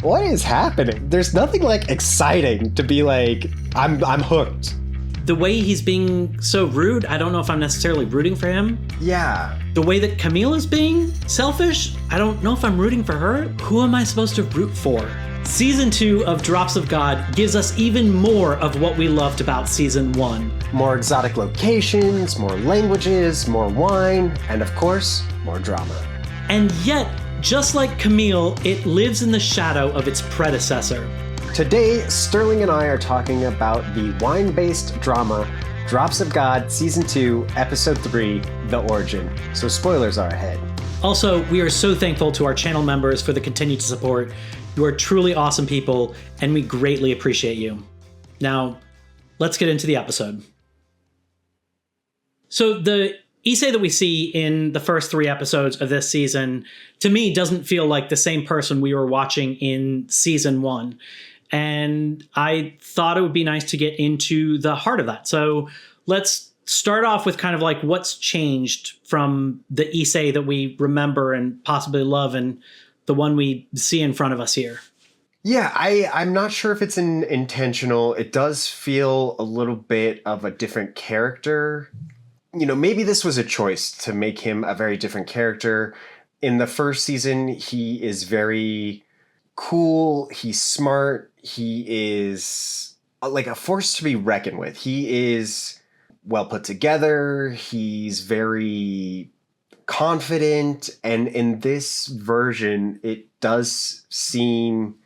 what is happening? There's nothing like exciting to be like, I'm hooked. The way he's being so rude, I don't know if I'm necessarily rooting for him. Yeah. The way that Camille is being selfish, I don't know if I'm rooting for her. Who am I supposed to root for? Season 2 of Drops of God gives us even more of what we loved about Season 1. More exotic locations, more languages, more wine, and of course, more drama. And yet, just like Camille, it lives in the shadow of its predecessor. Today, Sterling and I are talking about the wine-based drama Drops of God Season 2, Episode 3, The Origin. So spoilers are ahead. Also, we are so thankful to our channel members for the continued support. You are truly awesome people, and we greatly appreciate you. Now, let's get into the episode. So the Issei that we see in the first 3 episodes of this season, to me, doesn't feel like the same person we were watching in Season 1. And I thought it would be nice to get into the heart of that. So let's start off with kind of like what's changed from the Issei that we remember and possibly love and the one we see in front of us here. Yeah, I'm not sure if it's intentional. It does feel a little bit of a different character. You know, maybe this was a choice to make him a very different character. In the first season, he is very cool. He's smart. He is like a force to be reckoned with. He is well put together. He's very confident. And in this version, it does seem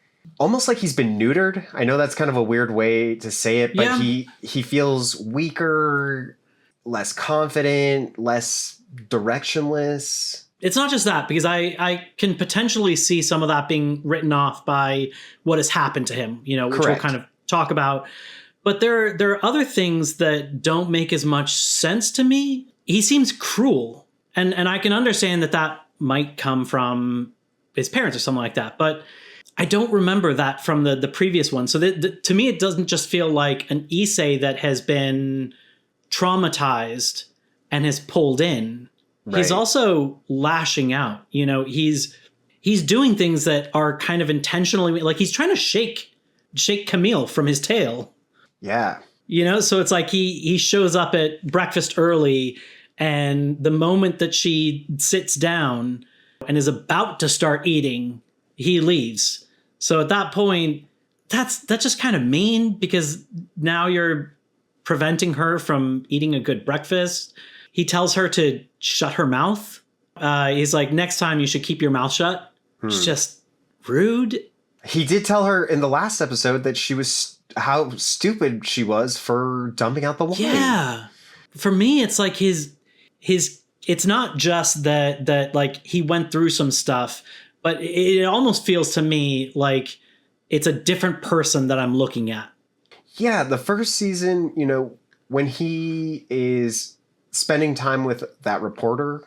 almost like he's been neutered. I know that's kind of a weird way to say it, but he feels weaker, less confident, less directionless. It's not just that, because I can potentially see some of that being written off by what has happened to him, you know, which Correct. we'll kind of talk about. But there are other things that don't make as much sense to me. He seems cruel, and I can understand that might come from his parents or something like that. But I don't remember that from the previous one. So to me, it doesn't just feel like an Issei that has been traumatized and has pulled in. Right. He's also lashing out. You know, he's doing things that are kind of intentionally, like he's trying to shake Camille from his tail. Yeah. You know, so it's like he shows up at breakfast early, and the moment that she sits down and is about to start eating, he leaves. So at that point, that's just kind of mean, because now you're preventing her from eating a good breakfast. He tells her to shut her mouth. He's like, next time you should keep your mouth shut. It's just rude. He did tell her in the last episode that she was how stupid she was for dumping out the wine. Yeah. For me, it's like his it's not just that like he went through some stuff, but it almost feels to me like it's a different person that I'm looking at. Yeah, the first season, you know, when he is spending time with that reporter.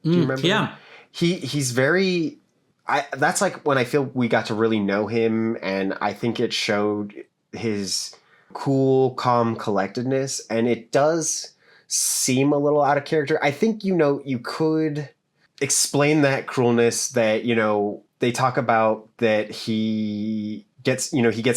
Do you remember? Yeah. He's very, that's like when I feel we got to really know him, and I think it showed his cool, calm collectedness, and it does seem a little out of character. I think, you know, you could explain that cruelness that, you know, they talk about that he gets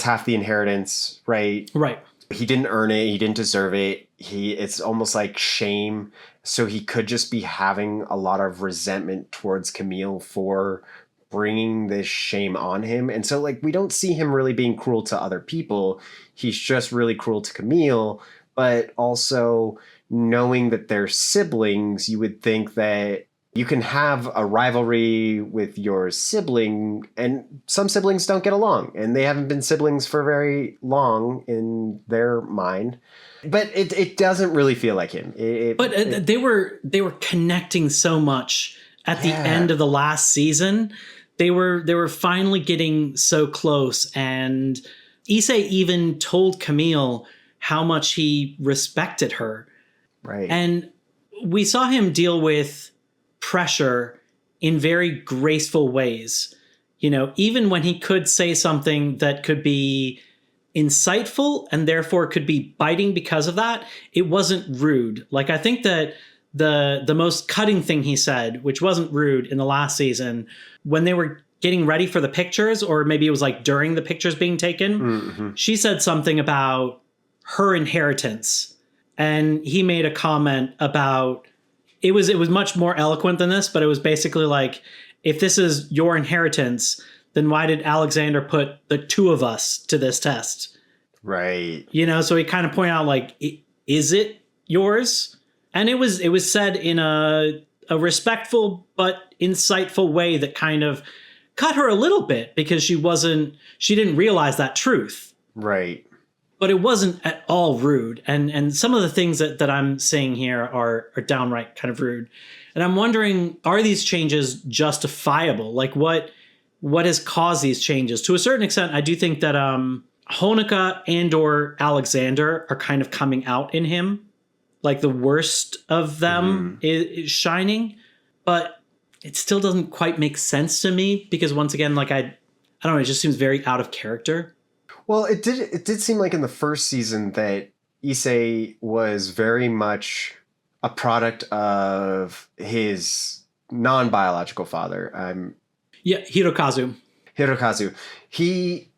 half the inheritance, right? Right. He didn't earn it. He didn't deserve it. It's almost like shame. So he could just be having a lot of resentment towards Camille for bringing this shame on him. And so, like, we don't see him really being cruel to other people. He's just really cruel to Camille. But also, knowing that they're siblings, you would think that you can have a rivalry with your sibling, and some siblings don't get along, and they haven't been siblings for very long in their mind. But it doesn't really feel like him. They were connecting so much at the end of the last season. They were finally getting so close, and Issei even told Camille how much he respected her. Right. And we saw him deal with pressure in very graceful ways. You know, even when he could say something that could be insightful and therefore could be biting because of that, it wasn't rude. Like, I think that the most cutting thing he said, which wasn't rude in the last season, when they were getting ready for the pictures, or maybe it was like during the pictures being taken. Mm-hmm. She said something about her inheritance, and he made a comment about it was much more eloquent than this, but it was basically like, if this is your inheritance, then why did Alexander put the two of us to this test? Right. You know, so he kind of pointed out, like, is it yours? And it was said in a respectful but insightful way that kind of cut her a little bit, because she didn't realize that truth. Right. But it wasn't at all rude. And some of the things that I'm saying here are downright kind of rude. And I'm wondering, are these changes justifiable? Like, what has caused these changes? To a certain extent, I do think that Honoka and or Alexander are kind of coming out in him. Like, the worst of them is shining. But it still doesn't quite make sense to me, because once again, like, I don't know, it just seems very out of character. Well, it did seem like in the first season that Issei was very much a product of his non-biological father. Yeah, Hirokazu. He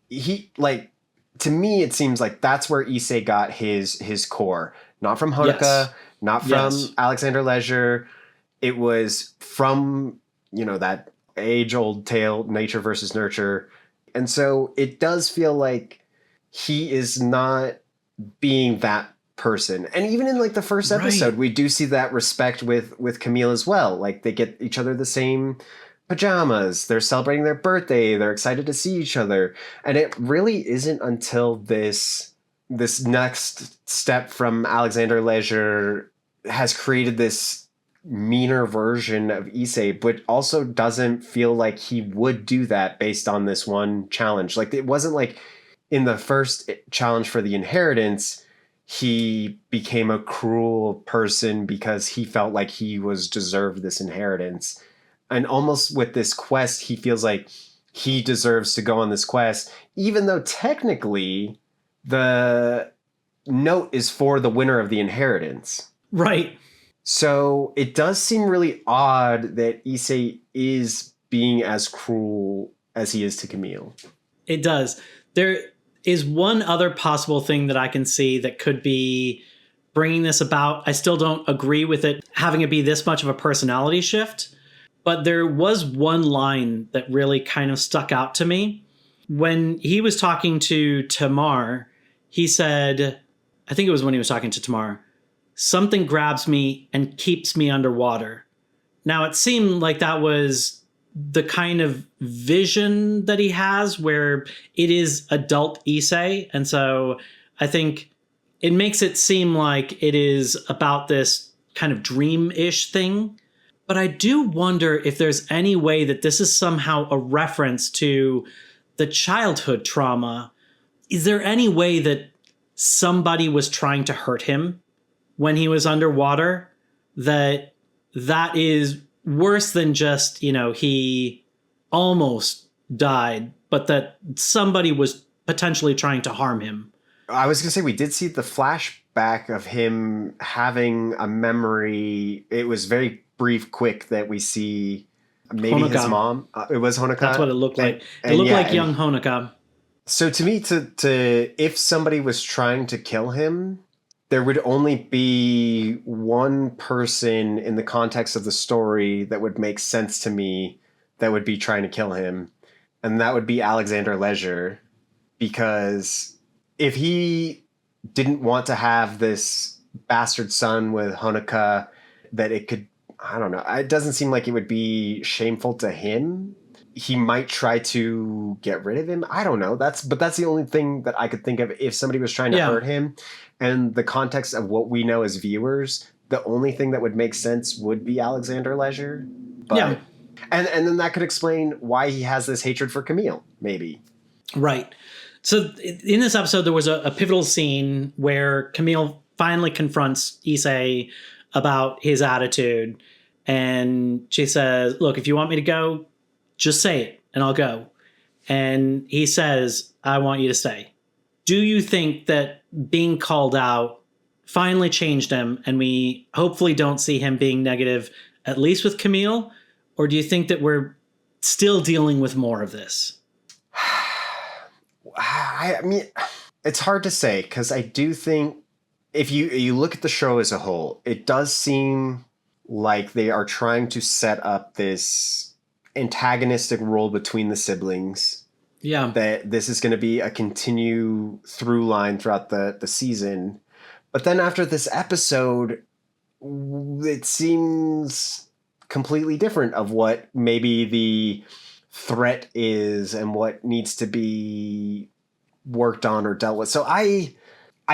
like, to me it seems like that's where Issei got his core. Not from Honoka, Yes. not from Alexander Leisure. It was from, that age-old tale, nature versus nurture. And so it does feel like he is not being that person. And even in like the first episode, we do see that respect with Camille as well. Like, they get each other the same pajamas. They're celebrating their birthday. They're excited to see each other. And it really isn't until this next step from Alexander Leisure has created this meaner version of Issei, but also doesn't feel like he would do that based on this one challenge. Like, it wasn't like in the first challenge for the inheritance, he became a cruel person because he felt like he was deserved this inheritance. And almost with this quest, he feels like he deserves to go on this quest, even though technically the note is for the winner of the inheritance. Right. So it does seem really odd that Issei is being as cruel as he is to Camille. It does. There is one other possible thing that I can see that could be bringing this about. I still don't agree with it having it be this much of a personality shift, but there was one line that really kind of stuck out to me. When he was talking to Tamar, he said, I think it was when he was talking to Tamar, something grabs me and keeps me underwater. Now, it seemed like that was the kind of vision that he has where it is adult Issei. And so I think it makes it seem like it is about this kind of dream-ish thing. But I do wonder if there's any way that this is somehow a reference to the childhood trauma. Is there any way that somebody was trying to hurt him when he was underwater, that is worse than just, he almost died, but that somebody was potentially trying to harm him? I was going to say, we did see the flashback of him having a memory. It was very brief, quick, that we see maybe Honoka. His mom. It was Honoka. That's what it looked like. It looked like young Honoka. So to me, if somebody was trying to kill him, there would only be one person in the context of the story that would make sense to me that would be trying to kill him. And that would be Alexander Leisure. Because if he didn't want to have this bastard son with Honoka, that it could, I don't know, it doesn't seem like it would be shameful to him. He might try to get rid of him. I don't know. But that's the only thing that I could think of if somebody was trying to hurt him. And the context of what we know as viewers, the only thing that would make sense would be Alexander Leisure. But, and then that could explain why he has this hatred for Camille, maybe. Right. So in this episode, there was a pivotal scene where Camille finally confronts Issei about his attitude. And she says, look, if you want me to go, just say it and I'll go. And he says, I want you to stay. Do you think that being called out finally changed him and we hopefully don't see him being negative, at least with Camille? Or do you think that we're still dealing with more of this? I mean, it's hard to say, because I do think if you look at the show as a whole, it does seem like they are trying to set up this antagonistic role between the siblings. Yeah. That this is going to be a continue through line throughout the season. But then after this episode, it seems completely different of what maybe the threat is and what needs to be worked on or dealt with. So I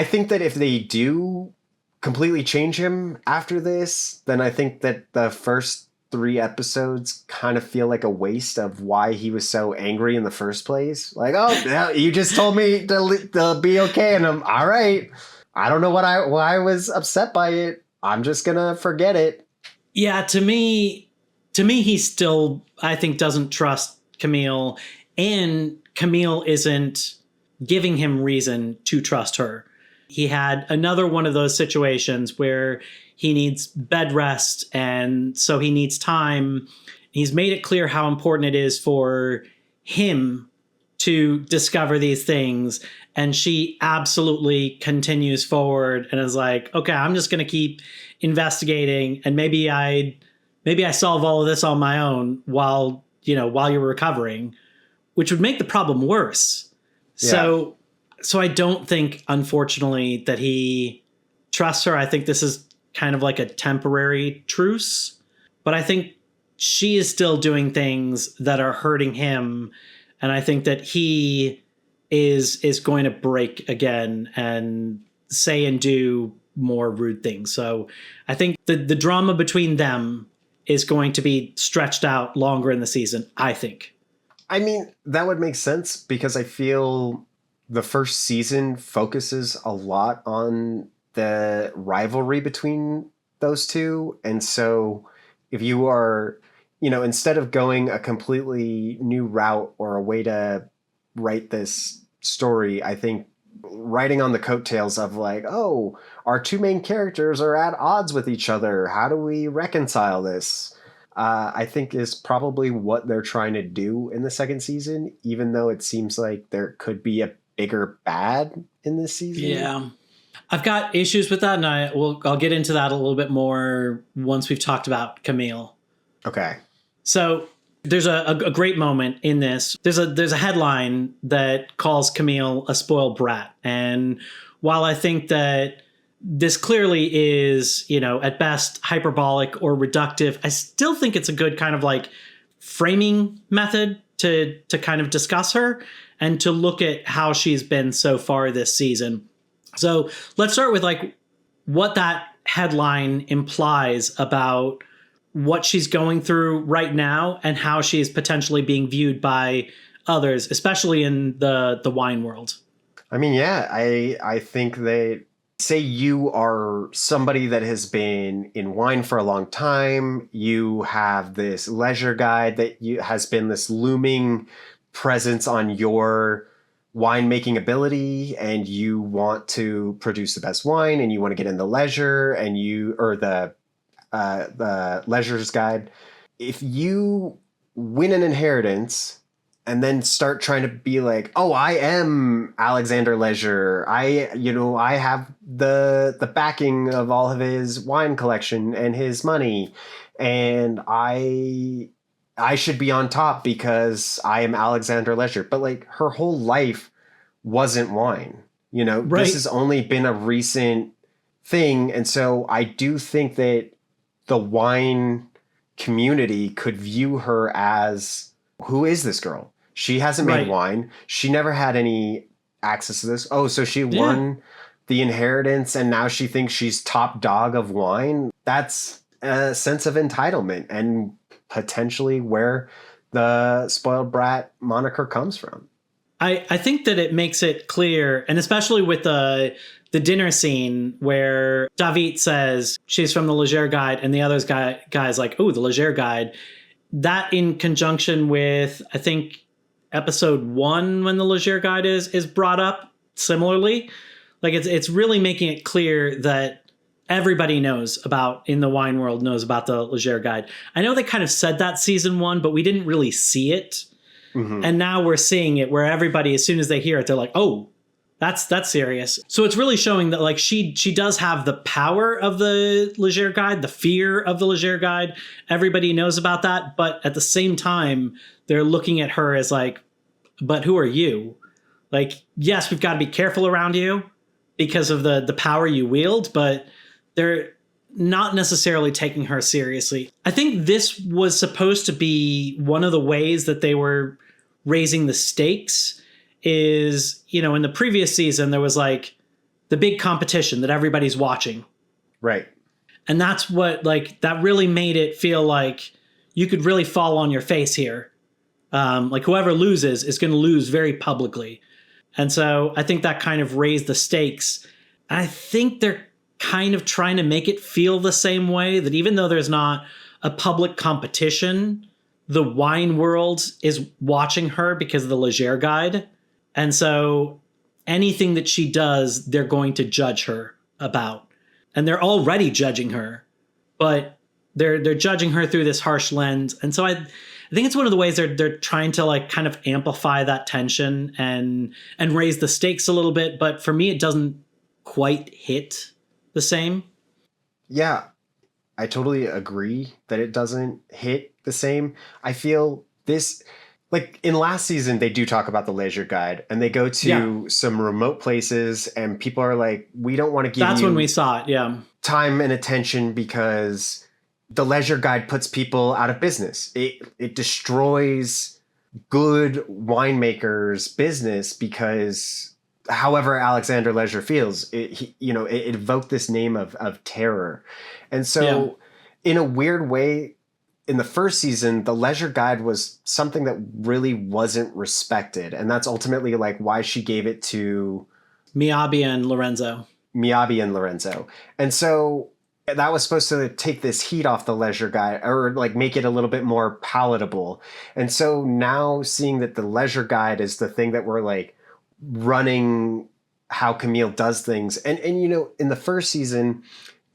think that if they do completely change him after this, then I think that the first 3 episodes kind of feel like a waste of why he was so angry in the first place. Like, oh, yeah, you just told me to be okay, and I'm all right. I don't know why I was upset by it. I'm just gonna forget it. Yeah, to me, he still, I think, doesn't trust Camille, and Camille isn't giving him reason to trust her. He had another one of those situations where he needs bed rest, and so he needs time. He's made it clear how important it is for him to discover these things, and she absolutely continues forward and is like, okay, I'm just going to keep investigating, and maybe I solve all of this on my own while you're recovering, which would make the problem worse. Yeah. So I don't think, unfortunately, that he trusts her. I think this is kind of like a temporary truce, but I think she is still doing things that are hurting him. And I think that he is going to break again and say and do more rude things. So I think the drama between them is going to be stretched out longer in the season, I think. I mean, that would make sense, because I feel the first season focuses a lot on the rivalry between those two. And so if you are, instead of going a completely new route or a way to write this story, I think writing on the coattails of like, oh, our 2 main characters are at odds with each other. How do we reconcile this? I think is probably what they're trying to do in the second season, even though it seems like there could be a bigger bad in this season. Yeah. I've got issues with that, and I'll get into that a little bit more once we've talked about Camille. Okay. So there's a great moment in this. There's a headline that calls Camille a spoiled brat. And while I think that this clearly is, at best hyperbolic or reductive, I still think it's a good kind of like framing method to kind of discuss her and to look at how she's been so far this season. So let's start with like what that headline implies about what she's going through right now and how she is potentially being viewed by others, especially in the wine world. I mean, yeah, I think that, say you are somebody that has been in wine for a long time, you have this leisure guide that has been this looming presence on your winemaking ability, and you want to produce the best wine, and you want to get into leisure, and the leisure's guide. If you win an inheritance and then start trying to be like, oh, I am Alexander Leisure. I have the backing of all of his wine collection and his money, and I should be on top because I am Alexander Leisure. But like, her whole life wasn't wine. Right. This has only been a recent thing. And so I do think that the wine community could view her as, who is this girl? She hasn't made wine. She never had any access to this. Oh, so she won the inheritance and now she thinks she's top dog of wine. That's a sense of entitlement and potentially where the spoiled brat moniker comes from. I think that it makes it clear, and especially with the dinner scene where David says she's from the Leger Guide and the other guy's like, oh, the Leger Guide. That in conjunction with, I think, episode 1 when the Leger Guide is brought up similarly. Like it's really making it clear that everybody knows about, in the wine world, knows about the Leger Guide. I know they kind of said that season 1, but we didn't really see it. Mm-hmm. And now we're seeing it where everybody, as soon as they hear it, they're like, oh, that's serious. So it's really showing that like she does have the power of the Leger Guide, the fear of the Leger Guide. Everybody knows about that. But at the same time, they're looking at her as like, but who are you? Like, yes, we've got to be careful around you because of the power you wield, but they're not necessarily taking her seriously. I think this was supposed to be one of the ways that they were raising the stakes is, you know, in the previous season, there was like the big competition that everybody's watching. Right. And that's what, like, that really made it feel like you could really fall on your face here. Like whoever loses is going to lose very publicly. And so I think that kind of raised the stakes. I think they're kind of trying to make it feel the same way, that even though there's not a public competition, the wine world is watching her because of the Leger Guide. And so anything that she does, they're going to judge her about. And they're already judging her, but they're judging her through this harsh lens. And so I think it's one of the ways they're trying to like kind of amplify that tension and raise the stakes a little bit. But for me, it doesn't quite hit the same. Yeah, I totally agree that it doesn't hit the same. I feel this, like in last season, they do talk about the Leger Guide and they go to some remote places and people are like, we don't want to give That's you when we saw it. Yeah. time and attention because the Leger Guide puts people out of business. It destroys good winemakers' business because however Alexander Leger feels, it evoked this name of terror. And so in a weird way, in the first season, the Leger Guide was something that really wasn't respected. And that's ultimately like why she gave it to Miyabi and Lorenzo. And so that was supposed to take this heat off the Leger Guide or like make it a little bit more palatable. And so now seeing that the Leger Guide is the thing that we're like running how Camille does things. And you know, in the first season,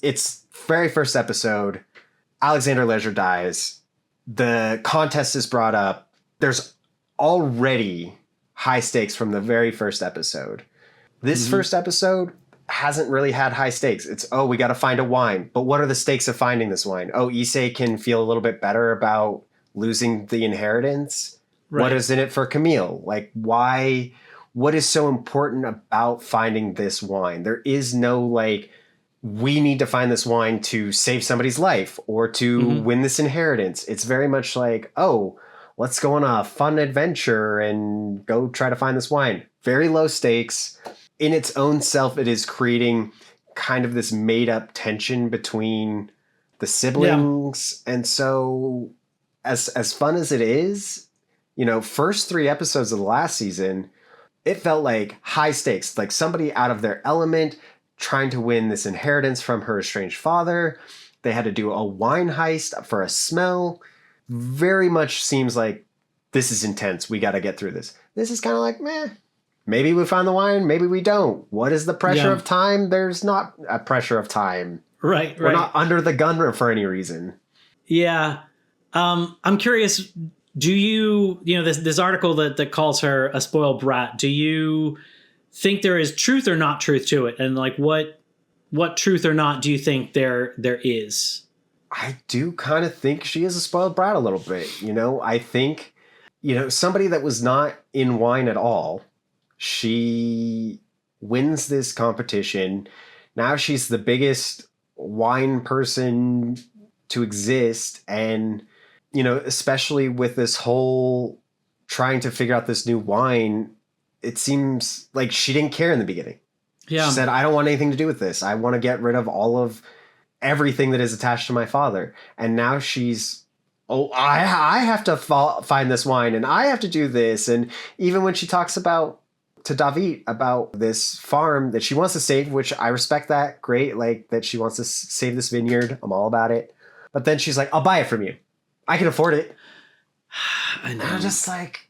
it's very first episode, Alexander Leger dies. The contest is brought up. There's already high stakes from the very first episode. This first episode hasn't really had high stakes. It's, oh, we got to find a wine. But what are the stakes of finding this wine? Oh, Issei can feel a little bit better about losing the inheritance. Right. What is in it for Camille? Like, why? What is so important about finding this wine? There is no like, we need to find this wine to save somebody's life or to win this inheritance. It's very much like, oh, let's go on a fun adventure and go try to find this wine. Very low stakes. In its own self, it is creating kind of this made up tension between the siblings. Yeah. And so as fun as it is, you know, first 3 episodes of the last season, it felt like high stakes, like somebody out of their element trying to win this inheritance from her estranged father. They had to do a wine heist for a smell. Very much seems like this is intense. We got to get through this. This is kind of like, meh. Maybe we find the wine. Maybe we don't. What is the pressure of time? There's not a pressure of time. Right. We're not under the gun for any reason. Yeah. I'm curious. Do you know, this article that calls her a spoiled brat, do you think there is truth or not truth to it? And like what truth or not do you think there is? I do kind of think she is a spoiled brat a little bit. You know, I think, you know, somebody that was not in wine at all, she wins this competition. Now she's the biggest wine person to exist. And, you know, especially with this whole trying to figure out this new wine, it seems like she didn't care in the beginning. Yeah. She said, I don't want anything to do with this. I want to get rid of all of everything that is attached to my father. And now she's, oh, I have to find this wine and I have to do this. And even when she talks to David about this farm that she wants to save, which I respect that. Great. Like that she wants to save this vineyard. I'm all about it. But then she's like, I'll buy it from you. I can afford it. I know. And I'm just like,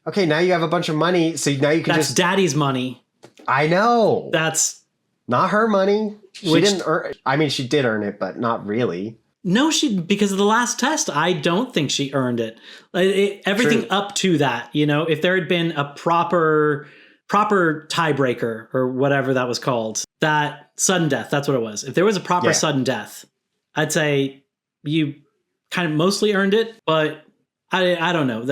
okay, now you have a bunch of money. So now you can That's daddy's money. I know. That's not her money. She didn't earn. I mean, she did earn it, but not really. No, because of the last test, I don't think she earned it. Everything True. up to that, if there had been a proper tiebreaker or whatever that was called, that sudden death, that's what it was. If there was a proper sudden death, I'd say you kind of mostly earned it, but I don't know.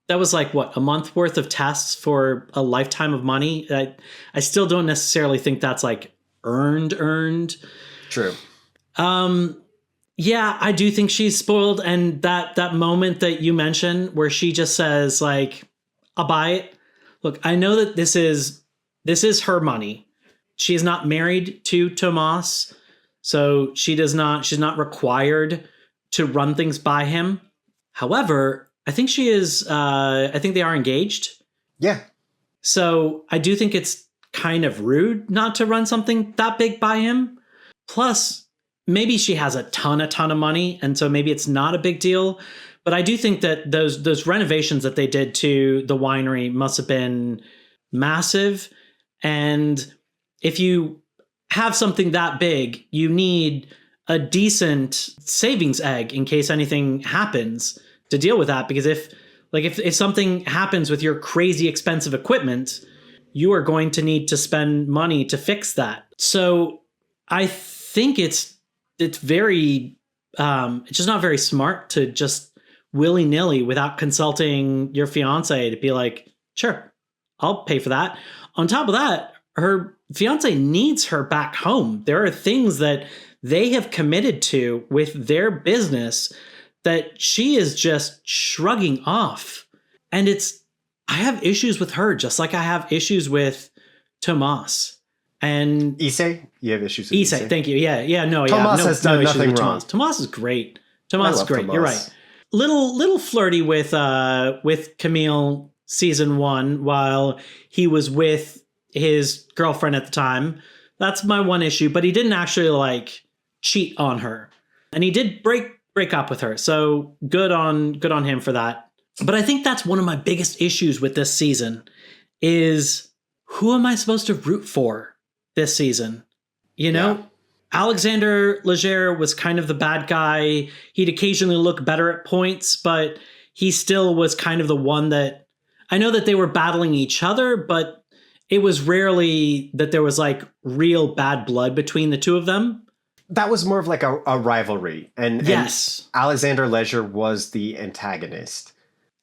That was like, what, a month worth of tests for a lifetime of money? I still don't necessarily think that's like earned. True. Yeah, I do think she's spoiled. And that moment that you mentioned where she just says, like, I'll buy it. Look, I know that this is her money. She is not married to Tomas, so she's not required to run things by him. However, I think she is, I think they are engaged. Yeah. So I do think it's kind of rude not to run something that big by him. Plus, maybe she has a ton of money, and so maybe it's not a big deal. But I do think that those renovations that they did to the winery must have been massive. And if you have something that big, you need a decent savings egg in case anything happens to deal with that. Because if something happens with your crazy expensive equipment, you are going to need to spend money to fix that. So I think it's very, it's just not very smart to just willy-nilly without consulting your fiance to be like, sure, I'll pay for that. On top of that, her fiance needs her back home. There are things that they have committed to with their business that she is just shrugging off. And I have issues with her, just like I have issues with Tomas. And Issei? You have issues with Issei, thank you. Yeah, no, Tomas has done nothing wrong. Tomas. Tomas is great. Tomas is great. Tomas. You're right. Little flirty with Camille season 1 while he was with his girlfriend at the time. That's my one issue, but he didn't actually like cheat on her. And he did break up with her. So good on him for that. But I think that's one of my biggest issues with this season is, who am I supposed to root for this season? Yeah. Alexander Leger was kind of the bad guy. He'd occasionally look better at points, but he still was kind of the one that, I know that they were battling each other, but it was rarely that there was like real bad blood between the two of them. That was more of like a rivalry. Yes. And Alexander Leger was the antagonist.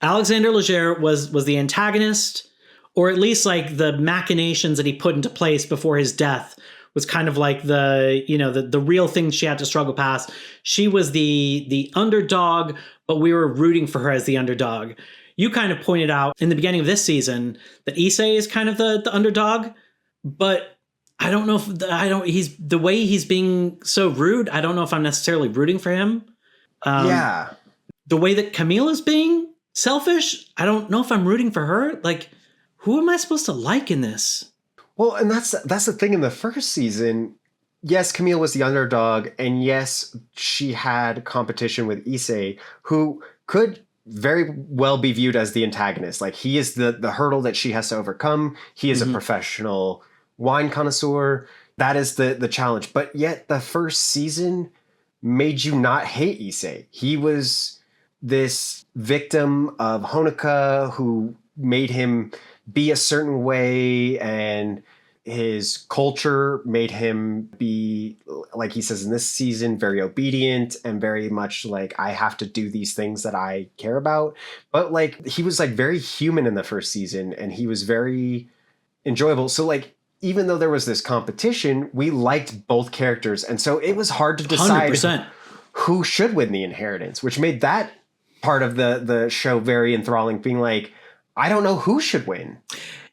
Alexander Leger was the antagonist, or at least like the machinations that he put into place before his death was kind of like the real thing she had to struggle past. She was the underdog, but we were rooting for her as the underdog. You kind of pointed out in the beginning of this season that Issei is kind of the underdog, but I don't know if he's the way he's being so rude. I don't know if I'm necessarily rooting for him. Yeah. The way that Camille is being selfish, I don't know if I'm rooting for her. Like, who am I supposed to like in this? Well, and that's the thing in the first season. Yes, Camille was the underdog, and yes, she had competition with Issei, who could very well be viewed as the antagonist. Like, he is the hurdle that she has to overcome. He is a professional wine connoisseur. That is the challenge. But yet the first season made you not hate Issei. He was this victim of Honoka who made him be a certain way, and his culture made him be, like he says in this season, very obedient and very much like, I have to do these things that I care about. But like, he was like very human in the first season, and he was very enjoyable. So like, even though there was this competition, we liked both characters. And so it was hard to decide 100%. Who should win the inheritance, which made that part of the show very enthralling, being like, I don't know who should win.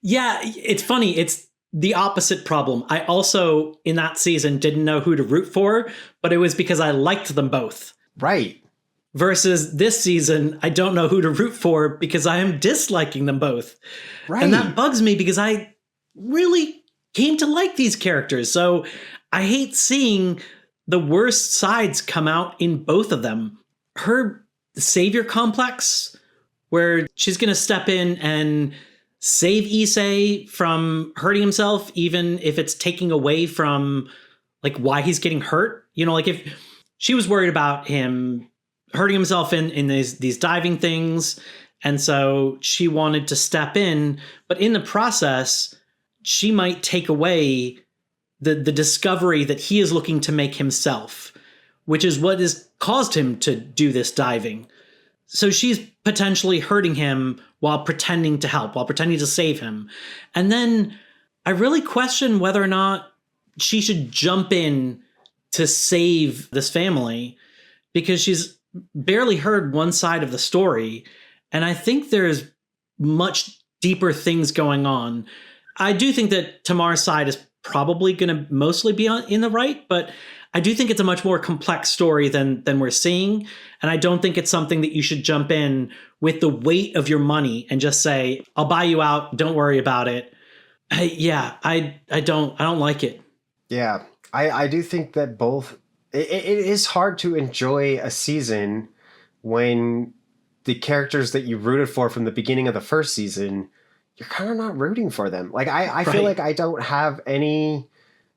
Yeah, it's funny. It's the opposite problem. I also, in that season, didn't know who to root for, but it was because I liked them both. Right. Versus this season, I don't know who to root for because I am disliking them both. Right. And that bugs me because I really came to like these characters. So I hate seeing the worst sides come out in both of them. Her savior complex, where she's going to step in and save Issei from hurting himself, even if it's taking away from like why he's getting hurt. You know, like if she was worried about him hurting himself in these diving things, and so she wanted to step in, but in the process, she might take away the discovery that he is looking to make himself, which is what has caused him to do this diving. So she's potentially hurting him while pretending to help, while pretending to save him. And then I really question whether or not she should jump in to save this family, because she's barely heard one side of the story. And I think there's much deeper things going on. I do think that Tamar's side is probably going to mostly be in the right, but I do think it's a much more complex story than we're seeing. And I don't think it's something that you should jump in with the weight of your money and just say, I'll buy you out. Don't worry about it. I don't like it. Yeah, I do think that both, it is hard to enjoy a season when the characters that you rooted for from the beginning of the first season, you're kind of not rooting for them. Like I feel like I don't have any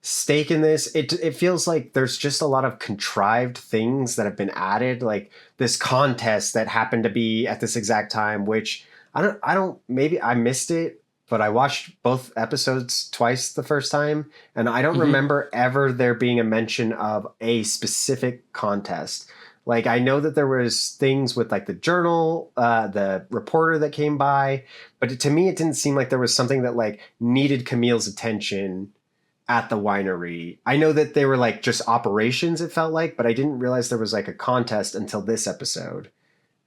stake in this. It feels like there's just a lot of contrived things that have been added, like this contest that happened to be at this exact time, which I don't maybe I missed it, but I watched both episodes twice the first time, and I don't remember ever there being a mention of a specific contest. Like, I know that there was things with like the journal, the reporter that came by, but to me, it didn't seem like there was something that like needed Camille's attention at the winery. I know that they were like just operations, it felt like, but I didn't realize there was like a contest until this episode.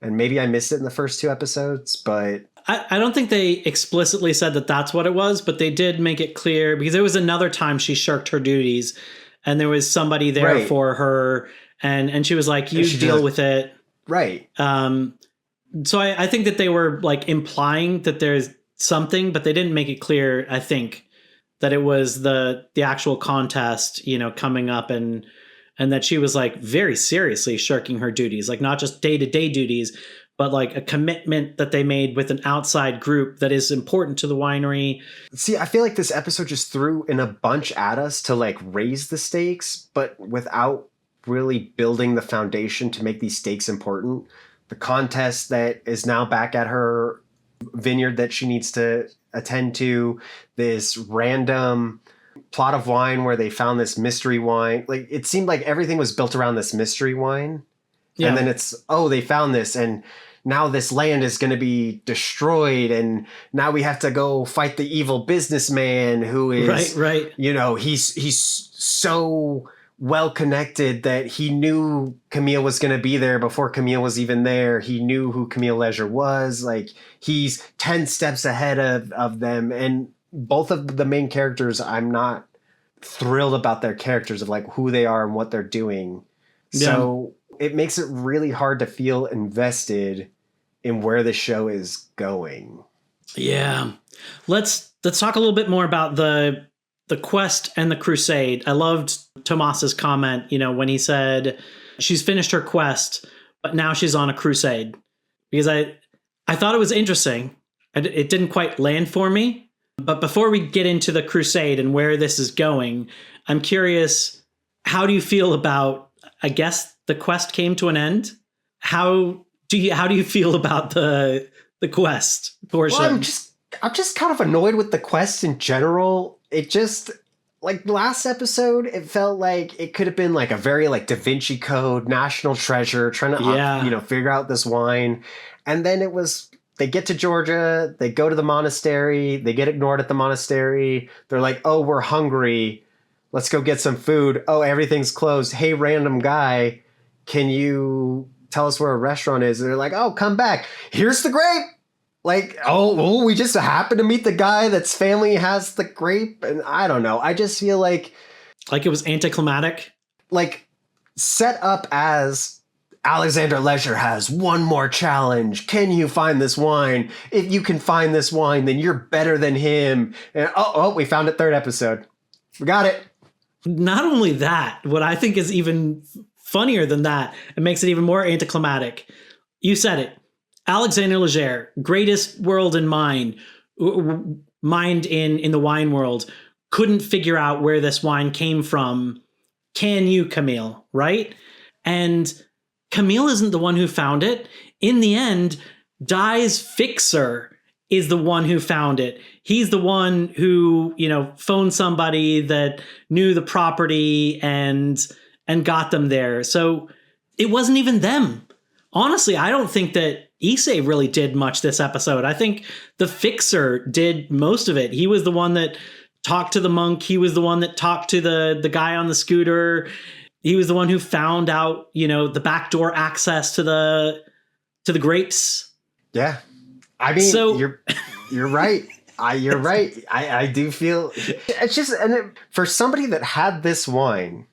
And maybe I missed it in the first two episodes, but I don't think they explicitly said that that's what it was, but they did make it clear, because there was another time she shirked her duties and there was somebody there for her, and she was like, you deal with it. Right. So I think that they were like implying that there's something, but they didn't make it clear, I think, that it was the actual contest, you know, coming up, and that she was like very seriously shirking her duties, like not just day-to-day duties, but like a commitment that they made with an outside group that is important to the winery. See, I feel like this episode just threw in a bunch at us to like raise the stakes, but without really building the foundation to make these stakes important. The contest that is now back at her vineyard that she needs to attend to, this random plot of wine where they found this mystery wine. Like, it seemed like everything was built around this mystery wine. Yeah. And then it's, oh, they found this, and now this land is going to be destroyed, and now we have to go fight the evil businessman who is, right. You know, he's so well connected that he knew Camille was going to be there before Camille was even there. He knew who Camille Leisure was. Like, he's 10 steps ahead of them. And both of the main characters, I'm not thrilled about their characters of like who they are and what they're doing. Yeah. So it makes it really hard to feel invested in where the show is going. Yeah. Let's talk a little bit more about the Quest and the Crusade. I loved Tomas's comment, you know, when he said she's finished her quest, but now she's on a crusade. Because I thought it was interesting. It didn't quite land for me. But before we get into the crusade and where this is going, I'm curious, how do you feel about, I guess the quest came to an end? How do you feel about the quest portion? Well, I'm just kind of annoyed with the quest in general. It just, like last episode, it felt like it could have been like a very like Da Vinci Code, National Treasure, trying to figure out this wine. And then it was, they get to Georgia, they go to the monastery, they get ignored at the monastery. They're like, oh, we're hungry. Let's go get some food. Oh, everything's closed. Hey, random guy, can you tell us where a restaurant is? And they're like, oh, come back. Here's the grape. Like, oh, we just happen to meet the guy that's family has the grape. And I don't know. I just feel like it was anticlimactic. Like, set up as Alexander Leisure has one more challenge. Can you find this wine? If you can find this wine, then you're better than him. And we found it, third episode. We got it. Not only that, what I think is even funnier than that, it makes it even more anticlimactic. You said it. Alexander Leger, greatest world in mind in the wine world, couldn't figure out where this wine came from can you, Camille? Right? And Camille isn't the one who found it. In the end, Dai's fixer is the one who found it. He's the one who, phoned somebody that knew the property and got them there. So it wasn't even them. Honestly, I don't think that Issei really did much this episode. I think the fixer did most of it. He was the one that talked to the monk. He was the one that talked to the guy on the scooter. He was the one who found out, the backdoor access to the grapes. Yeah. I mean, so, you're right. You're right. I do feel it's just, for somebody that had this wine,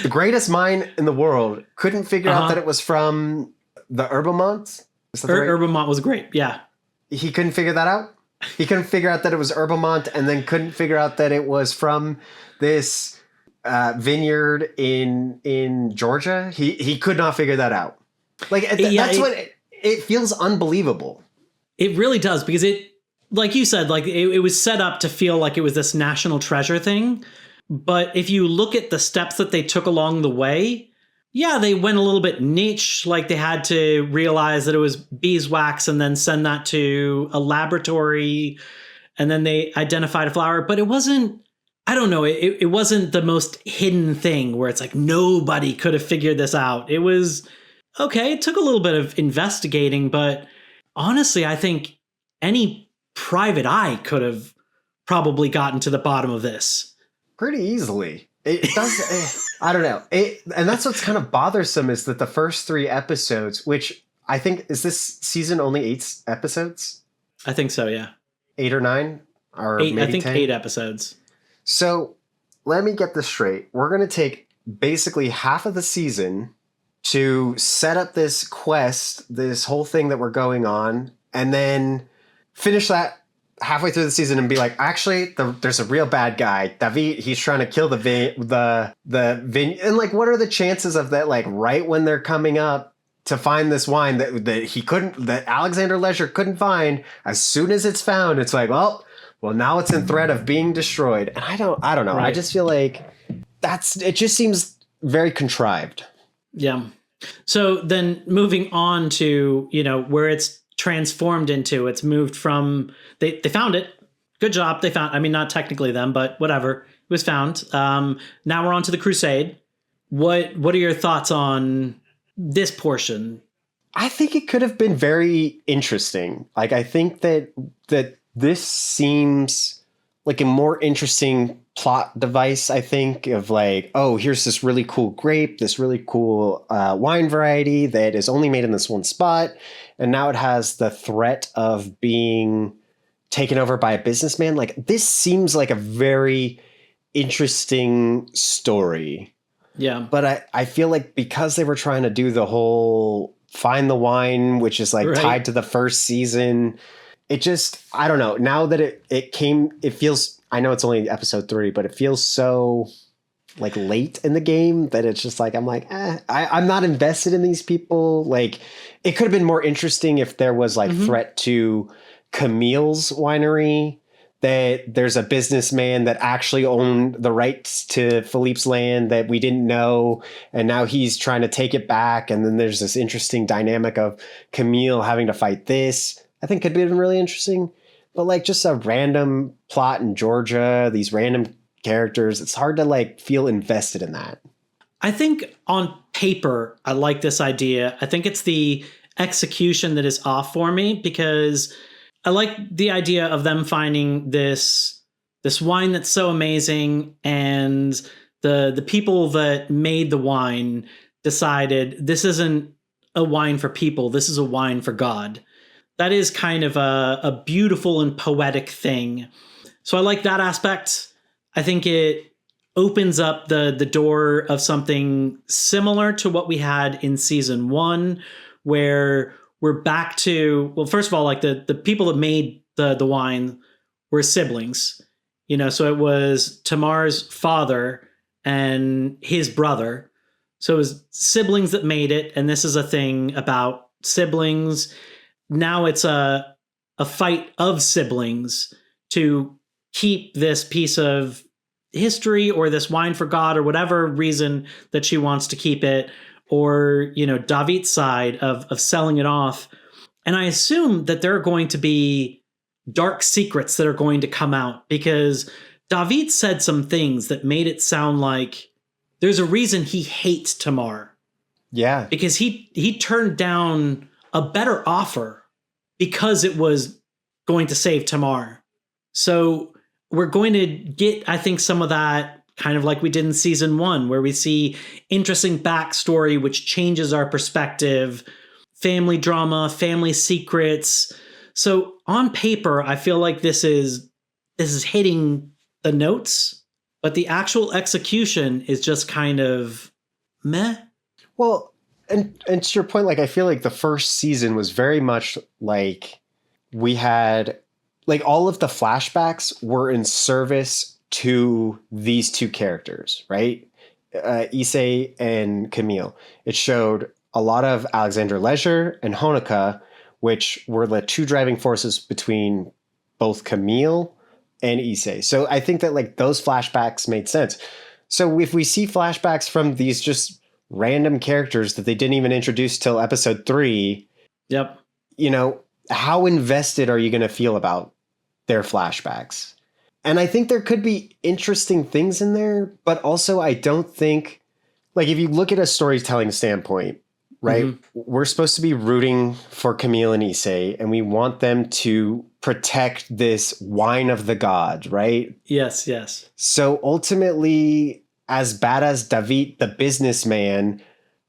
the greatest wine in the world, couldn't figure out that it was from the Herbamont. Herbamont was grape. Yeah. He couldn't figure that out. He couldn't figure out that it was Herbamont, and then couldn't figure out that it was from this vineyard in Georgia. He could not figure that out. It feels unbelievable. It really does, because it, like you said, it was set up to feel like it was this national treasure thing. But if you look at the steps that they took along the way, yeah, they went a little bit niche. Like they had to realize that it was beeswax and then send that to a laboratory. And then they identified a flower. But it wasn't, I don't know, it wasn't the most hidden thing where it's like nobody could have figured this out. It was, okay, it took a little bit of investigating, but honestly, I think any private eye could have probably gotten to the bottom of this. Pretty easily. It does. I don't know. And that's what's kind of bothersome, is that the first 3 episodes, which I think, is this season only 8 episodes? I think so, yeah. 8 or 9? Or 8, maybe I think 10? 8 episodes. So let me get this straight. We're going to take basically half of the season to set up this quest, this whole thing that we're going on, and then finish that halfway through the season and be like, actually, there's a real bad guy, David. He's trying to kill the vineyard. And like, what are the chances of that? Like, right when they're coming up to find this wine that Alexander Leisure couldn't find, as soon as it's found, it's like, well, now it's in threat of being destroyed. And I don't know. Right. I just feel like it just seems very contrived. Yeah. So then moving on to, where it's transformed into, it's moved from, they found it. Good job. They found, not technically them, but whatever. It was found. Now we're on to the Crusade. What are your thoughts on this portion? I think it could have been very interesting. Like, I think that this seems like a more interesting plot device, I think, of like, oh, here's this really cool grape, this really cool wine variety that is only made in this one spot. And now it has the threat of being taken over by a businessman. Like, this seems like a very interesting story. Yeah. But I feel like because they were trying to do the whole find the wine, which is like tied to the first season, it just, I don't know. Now that it feels, I know it's only episode 3, but it feels so like late in the game that it's just like, I'm like, I'm not invested in these people. Like, it could have been more interesting if there was like threat to Camille's winery, that there's a businessman that actually owned the rights to Philippe's land that we didn't know, and now he's trying to take it back. And then there's this interesting dynamic of Camille having to fight this. I think could have been really interesting. But like, just a random plot in Georgia, these random characters, it's hard to like feel invested in that. I think on paper, I like this idea. I think it's the execution that is off for me, because I like the idea of them finding this wine that's so amazing, and the people that made the wine decided this isn't a wine for people, this is a wine for God. That is kind of a beautiful and poetic thing. So I like that aspect. I think it opens up the door of something similar to what we had in season 1, where we're back to, well, first of all, like the people that made the wine were siblings, so it was Tamar's father and his brother. So it was siblings that made it. And this is a thing about siblings. Now it's a fight of siblings to keep this piece of history or this wine for God or whatever reason that she wants to keep it, or, David's side of selling it off. And I assume that there are going to be dark secrets that are going to come out, because David said some things that made it sound like there's a reason he hates Tamar. Yeah. Because he turned down a better offer because it was going to save Tamar. So we're going to get, I think, some of that kind of like we did in season 1, where we see interesting backstory, which changes our perspective, family drama, family secrets. So on paper, I feel like this is hitting the notes, but the actual execution is just kind of meh. Well, and to your point, like, I feel like the first season was very much like we had, like, all of the flashbacks were in service to these two characters, right? Issei and Camille. It showed a lot of Alexandra Leisure and Honoka, which were the two driving forces between both Camille and Issei. So I think that, like, those flashbacks made sense. So if we see flashbacks from these just random characters that they didn't even introduce till episode 3, yep, how invested are you going to feel about their flashbacks? And I think there could be interesting things in there, but also I don't think, like, if you look at a storytelling standpoint, right, we're supposed to be rooting for Camille and Issei, and we want them to protect this wine of the gods, right? Yes. So ultimately, as bad as David, the businessman,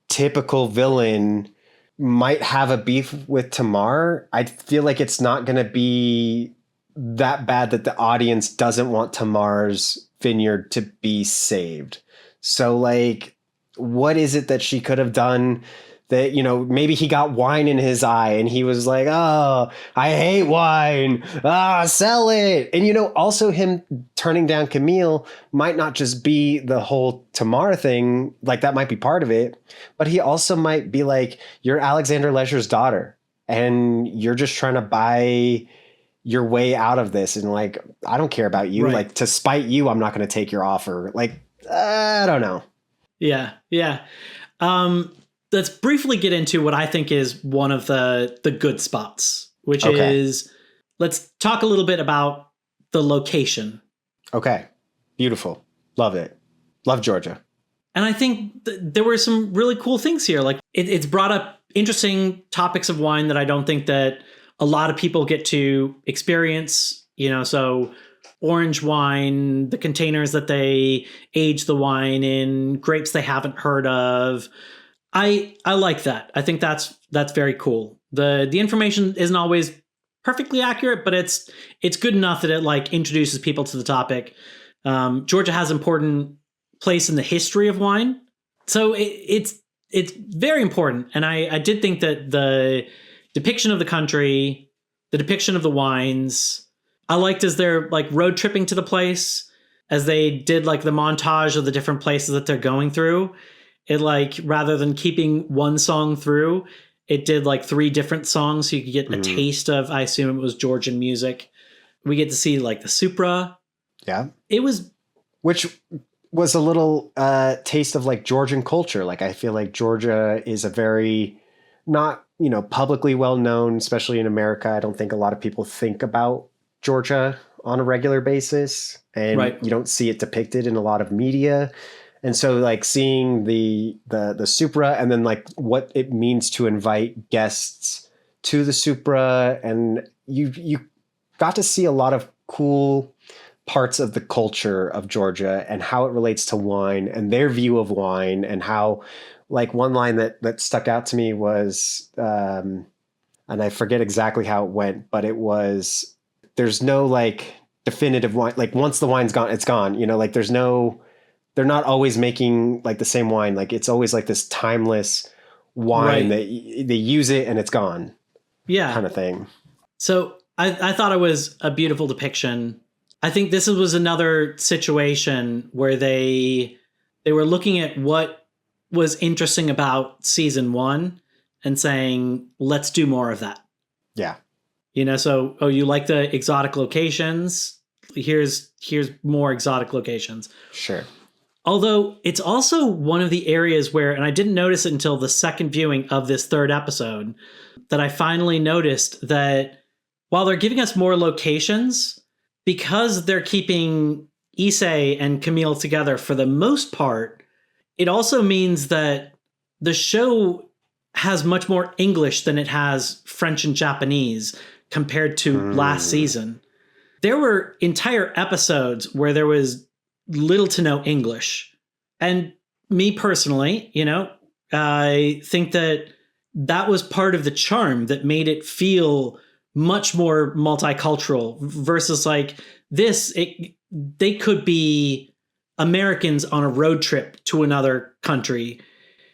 typical villain, might have a beef with Tamar, I feel like it's not going to be that bad that the audience doesn't want Tamar's vineyard to be saved. So, like, what is it that she could have done that, maybe he got wine in his eye and he was like, oh, I hate wine. Sell it. And, also him turning down Camille might not just be the whole Tamar thing. Like, that might be part of it, but he also might be like, you're Alexander Leisure's daughter and you're just trying to buy your way out of this. And, like, I don't care about you. Right. Like, to spite you, I'm not going to take your offer. Like, I don't know. Yeah. Let's briefly get into what I think is one of the good spots, which is, let's talk a little bit about the location. Okay. Beautiful. Love it. Love Georgia. And I think there were some really cool things here. Like, it's brought up interesting topics of wine that I don't think that a lot of people get to experience, so orange wine, the containers that they age the wine in, grapes they haven't heard of. I like that. I think that's very cool. The information isn't always perfectly accurate, but it's good enough that it, like, introduces people to the topic. Georgia has an important place in the history of wine, so it's very important. And I did think that the depiction of the country, the depiction of the wines, I liked as they're, like, road tripping to the place, as they did, like, the montage of the different places that they're going through. It, like, rather than keeping one song through, it did, like, 3 different songs, so you could get a taste of, I assume it was Georgian music. We get to see, like, the Supra. Yeah. Which was a little taste of, like, Georgian culture. Like, I feel like Georgia is a very not, publicly well known, especially in America. I don't think a lot of people think about Georgia on a regular basis, and you don't see it depicted in a lot of media. And so, like, seeing the Supra, and then, like, what it means to invite guests to the Supra, and you got to see a lot of cool parts of the culture of Georgia and how it relates to wine and their view of wine, and how, like, one line that stuck out to me was, and I forget exactly how it went, but it was, there's no, like, definitive wine. Like, once the wine's gone, it's gone. Like, they're not always making, like, the same wine. Like, it's always, like, this timeless wine that they use it and it's gone. Yeah. Kind of thing. So I thought it was a beautiful depiction. I think this was another situation where they were looking at what was interesting about season 1 and saying, let's do more of that. Yeah. So, you like the exotic locations? here's more exotic locations. Sure. Although it's also one of the areas where, and I didn't notice it until the second viewing of this third episode, that I finally noticed that while they're giving us more locations, because they're keeping Issei and Camille together for the most part, it also means that the show has much more English than it has French and Japanese compared to last season. There were entire episodes where there was little to no English. And me personally, I think that was part of the charm that made it feel much more multicultural versus like this. They could be Americans on a road trip to another country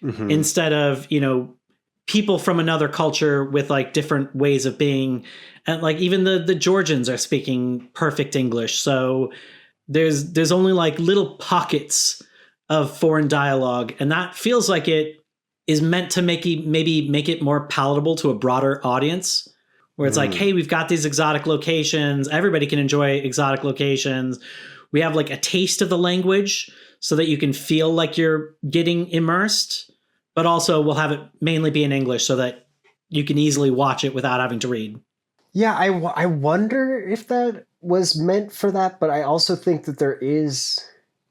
instead of, people from another culture with like different ways of being. And like even the Georgians are speaking perfect English. So there's only like little pockets of foreign dialogue. And that feels like it is meant to maybe make it more palatable to a broader audience, where it's like, hey, we've got these exotic locations. Everybody can enjoy exotic locations. We have like a taste of the language so that you can feel like you're getting immersed, but also we'll have it mainly be in English so that you can easily watch it without having to read. Yeah, I wonder if that was meant for that, but I also think that there is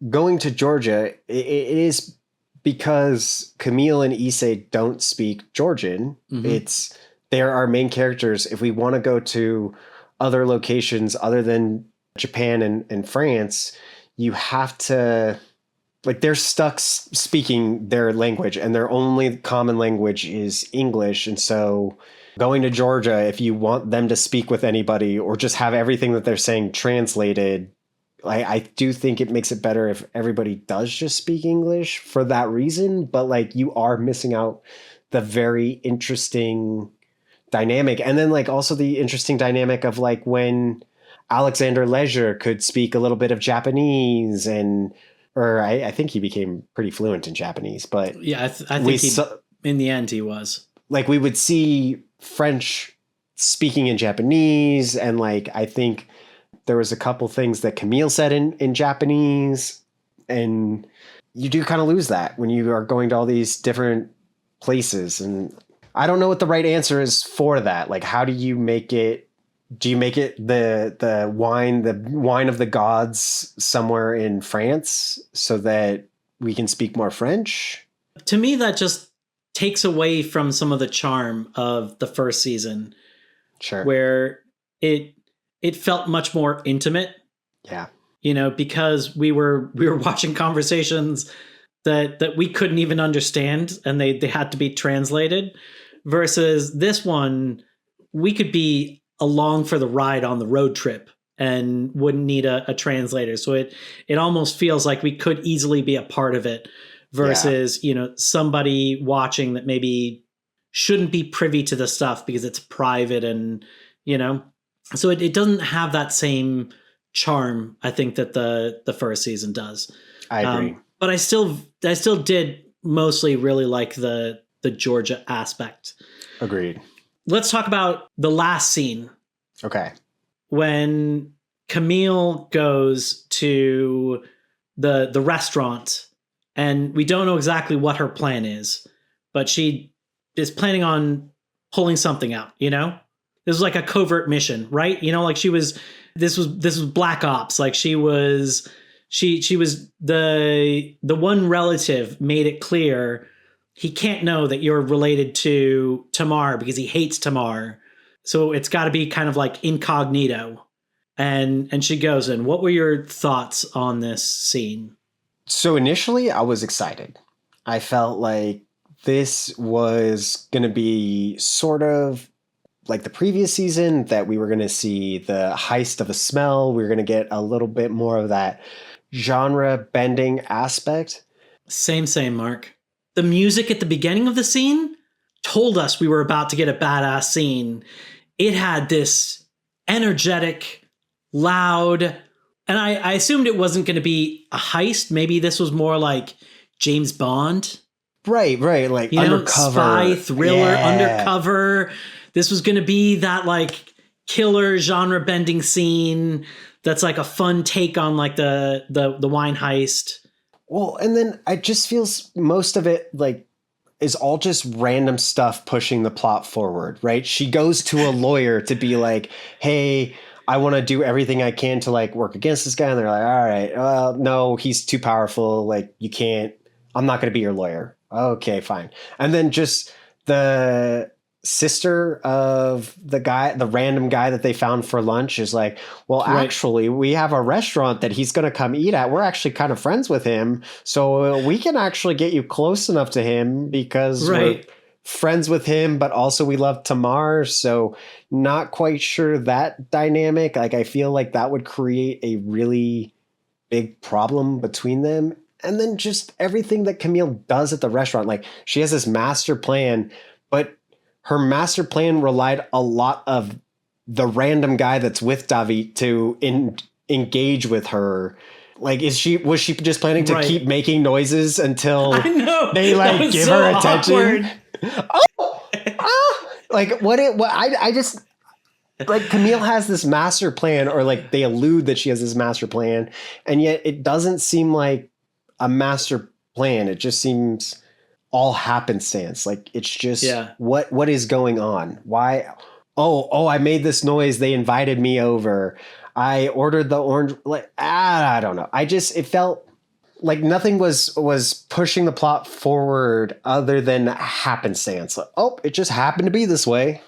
going to Georgia. It is because Camille and Issei don't speak Georgian. They're our main characters. If we want to go to other locations other than Japan and France, you have to, like, they're stuck speaking their language, and their only common language is English. And so going to Georgia, if you want them to speak with anybody or just have everything that they're saying translated, I do think it makes it better if everybody does just speak English for that reason. But like, you are missing out the very interesting dynamic. And then like also the interesting dynamic of like when Alexander Leisure could speak a little bit of Japanese, or I think he became pretty fluent in Japanese, but yeah, I think in the end he was. Like, we would see French speaking in Japanese, and like I think there was a couple things that Camille said in Japanese, and you do kind of lose that when you are going to all these different places. And I don't know what the right answer is for that. Like, how do you make it? Do you make it the wine of the gods somewhere in France so that we can speak more French? To me, that just takes away from some of the charm of the first season. Sure. Where it felt much more intimate. Yeah. Because we were watching conversations that we couldn't even understand, and they had to be translated, versus this one, we could be along for the ride on the road trip and wouldn't need a translator. So it almost feels like we could easily be a part of it versus, somebody watching that maybe shouldn't be privy to the stuff because it's private and, so it doesn't have that same charm, I think, that the first season does. I agree. But I still did mostly really like the Georgia aspect. Agreed. Let's talk about the last scene. Okay. When Camille goes to the restaurant, and we don't know exactly what her plan is, but she is planning on pulling something out, This was like a covert mission, right? Like this was Black Ops. Like she was the one relative made it clear he can't know that you're related to Tamar because he hates Tamar. So it's got to be kind of like incognito. And she goes in. What were your thoughts on this scene? So initially I was excited. I felt like this was going to be sort of like the previous season, that we were going to see the heist of a smell. We were going to get a little bit more of that genre bending aspect. Same, Mark. The music at the beginning of the scene told us we were about to get a badass scene. It had this energetic, loud, and I assumed it wasn't going to be a heist. Maybe this was more like James Bond. Right. Like undercover. Spy, thriller, undercover. This was going to be that like killer genre bending scene that's like a fun take on like the wine heist. Well, and then it just feels most of it like is all just random stuff pushing the plot forward, right? She goes to a lawyer to be like, hey, I want to do everything I can to like work against this guy. And they're like, all right, well, no, he's too powerful. Like, you can't, I'm not going to be your lawyer. Okay, fine. And then just the sister of the guy, the random guy that they found for lunch is like, well, actually, we have a restaurant that he's going to come eat at. We're actually kind of friends with him. So we can actually get you close enough to him because we're friends with him, but also we love Tamar. So not quite sure that dynamic. Like, I feel like that would create a really big problem between them. And then just everything that Camille does at the restaurant. Like, she has this master plan, but her master plan relied a lot of the random guy that's with David to engage with her. Like, was she just planning to keep making noises until they like give her attention? Like I just like Camille has this master plan, or like they allude that she has this master plan, and yet it doesn't seem like a master plan. It just seems all happenstance. Like, it's just what is going on? Why? Oh, I made this noise. They invited me over. I ordered the orange. Like, I don't know. It felt like nothing was pushing the plot forward other than happenstance. Like, oh, it just happened to be this way.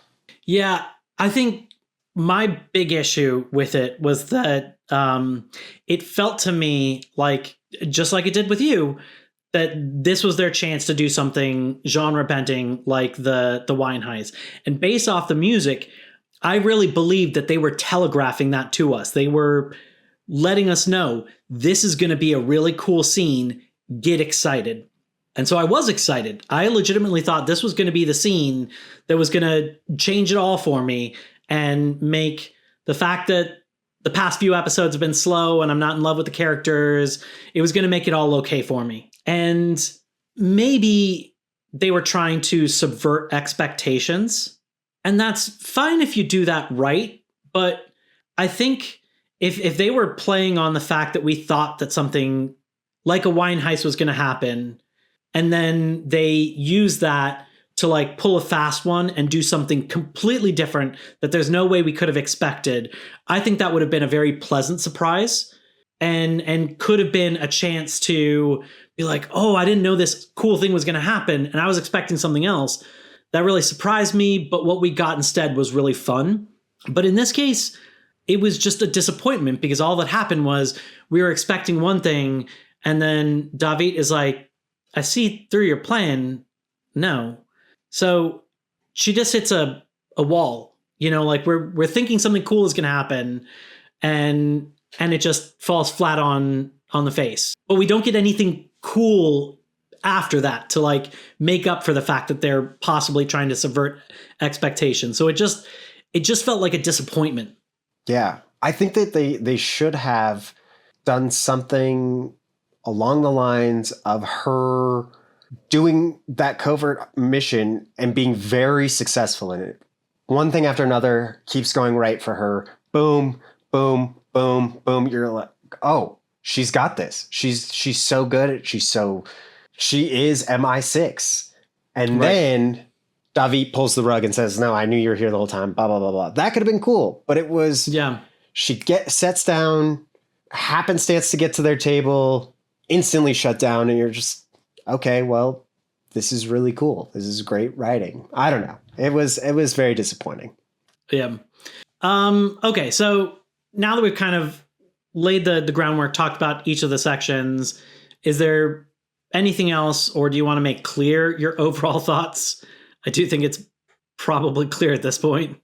Yeah, I think my big issue with it was that it felt to me like, just like it did with you, that this was their chance to do something genre bending like the wine heist. And based off the music, I really believed that they were telegraphing that to us. They were letting us know this is going to be a really cool scene. Get excited. And so I was excited. I legitimately thought this was going to be the scene that was going to change it all for me and make the fact that the past few episodes have been slow and I'm not in love with the characters, it was going to make it all okay for me. And maybe they were trying to subvert expectations. And that's fine if you do that right. But I think if they were playing on the fact that we thought that something like a wine heist was going to happen, and then they use that to like pull a fast one and do something completely different that there's no way we could have expected, I think that would have been a very pleasant surprise and could have been a chance to be like, oh, I didn't know this cool thing was going to happen and I was expecting something else. That really surprised me, but what we got instead was really fun. But in this case, it was just a disappointment because all that happened was we were expecting one thing and then David is like, I see through your plan. No. So she just hits a wall, you know, like we're thinking something cool is going to happen and it just falls flat on the face. But we don't get anything cool after that to like make up for the fact that they're possibly trying to subvert expectations. So it just felt like a disappointment. Yeah. I think that they should have done something along the lines of her doing that covert mission and being very successful in it. One thing after another keeps going right for her. Boom, boom, boom, boom. You're like, oh, she's got this. She's so good at she is MI6. And then David pulls the rug and says, no, I knew you were here the whole time. Blah, blah, blah, blah. That could have been cool. But it was, she sets down, happenstance to get to their table, instantly shut down. And you're just, okay, well, this is really cool. This is great writing. I don't know. It was very disappointing. Yeah. Okay. So now that we've kind of laid the groundwork, talked about each of the sections, is there anything else, or do you want to make clear your overall thoughts? I do think it's probably clear at this point.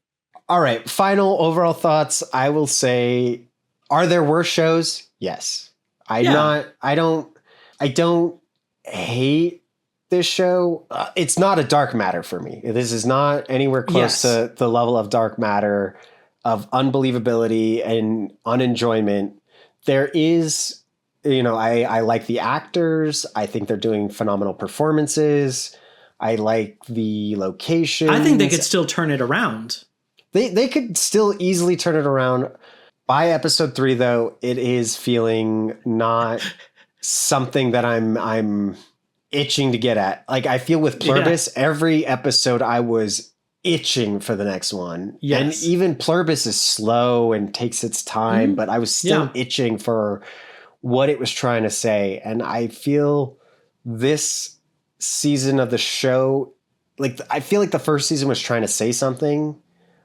All right. Final overall thoughts. I will say, are there worse shows? Yes. I don't hate this show. It's not a dark matter for me. This is not anywhere close to the level of dark matter of unbelievability and unenjoyment. There is, I like the actors. I think they're doing phenomenal performances. I like the location. I think they could still turn it around. They could still easily turn it around. By episode 3, though, it is feeling not something that I'm itching to get at. Like, I feel with Pluribus, every episode I was itching for the next one. Yes. And even Pluribus is slow and takes its time, but I was still itching for what it was trying to say. And I feel this season of the show, like, I feel like the first season was trying to say something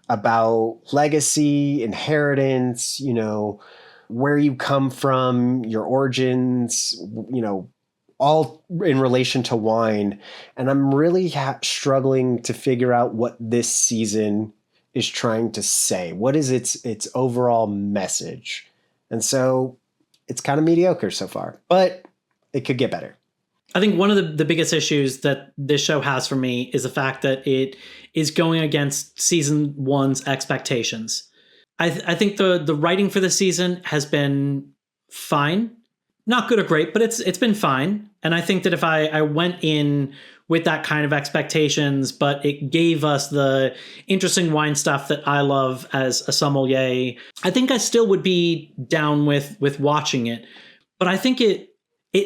about legacy, inheritance, you know, where you come from, your origins, you know, all in relation to wine. And I'm really struggling to figure out what this season is trying to say. What is its overall message? And so it's kind of mediocre so far, but it could get better. I think one of the biggest issues that this show has for me is the fact that it is going against season 1's expectations. I think the writing for the season has been fine. Not good or great, but it's been fine. And I think that if I went in with that kind of expectations, but it gave us the interesting wine stuff that I love as a sommelier, I think I still would be down with watching it. But I think it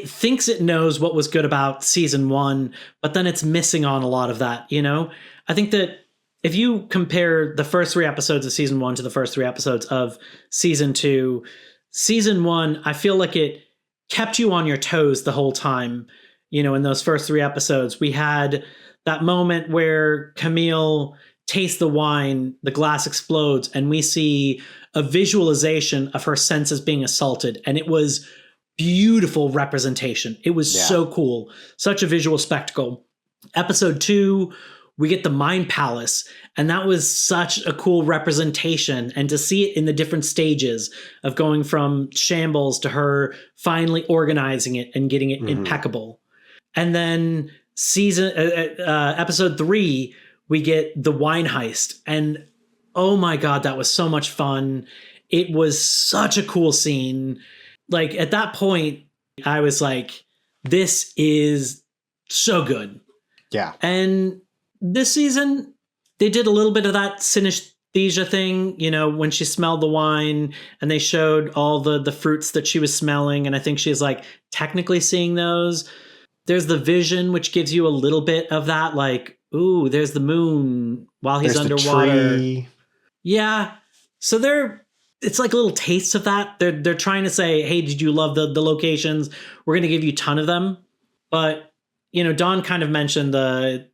thinks it knows what was good about season 1, but then it's missing on a lot of that, you know? I think that if you compare the first 3 episodes of season 1 to the first 3 episodes of season 2, season 1, I feel like it kept you on your toes the whole time. You know, in those first 3 episodes, we had that moment where Camille tastes the wine, the glass explodes, and we see a visualization of her senses being assaulted. And it was beautiful representation. It was so cool. Such a visual spectacle. Episode 2, we get the Mind Palace, and that was such a cool representation. And to see it in the different stages of going from shambles to her finally organizing it and getting it impeccable. And then episode 3, we get the wine heist. And oh my God, that was so much fun. It was such a cool scene. Like, at that point, I was like, this is so good. Yeah. And this season, they did a little bit of that synesthesia thing, you know, when she smelled the wine and they showed all the fruits that she was smelling. And I think she's like technically seeing those. There's the vision, which gives you a little bit of that, like, ooh, there's the moon while he's underwater. The tree. Yeah. So it's like little tastes of that. They're trying to say, hey, did you love the locations? We're going to give you a ton of them. But, you know, Dawn kind of mentioned the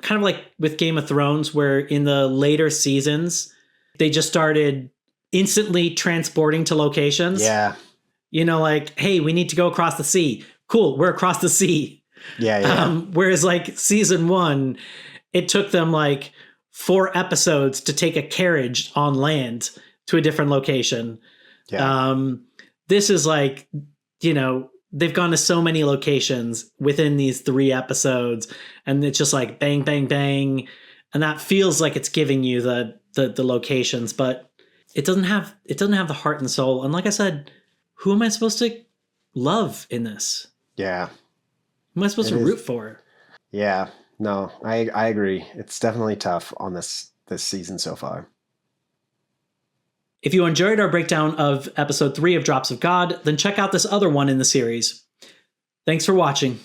kind of like with Game of Thrones, where in the later seasons, they just started instantly transporting to locations. Yeah. You know, like, hey, we need to go across the sea. Cool, we're across the sea. Yeah. Whereas like season 1, it took them like 4 episodes to take a carriage on land to a different location. Yeah. This is like, you know, they've gone to so many locations within these 3 episodes, and it's just like bang, bang, bang. And that feels like it's giving you the locations, but it doesn't have the heart and soul. And like I said, who am I supposed to love in this? Yeah. Who am I supposed to root for? Yeah. No, I agree. It's definitely tough on this season so far. If you enjoyed our breakdown of episode 3 of Drops of God, then check out this other one in the series. Thanks for watching.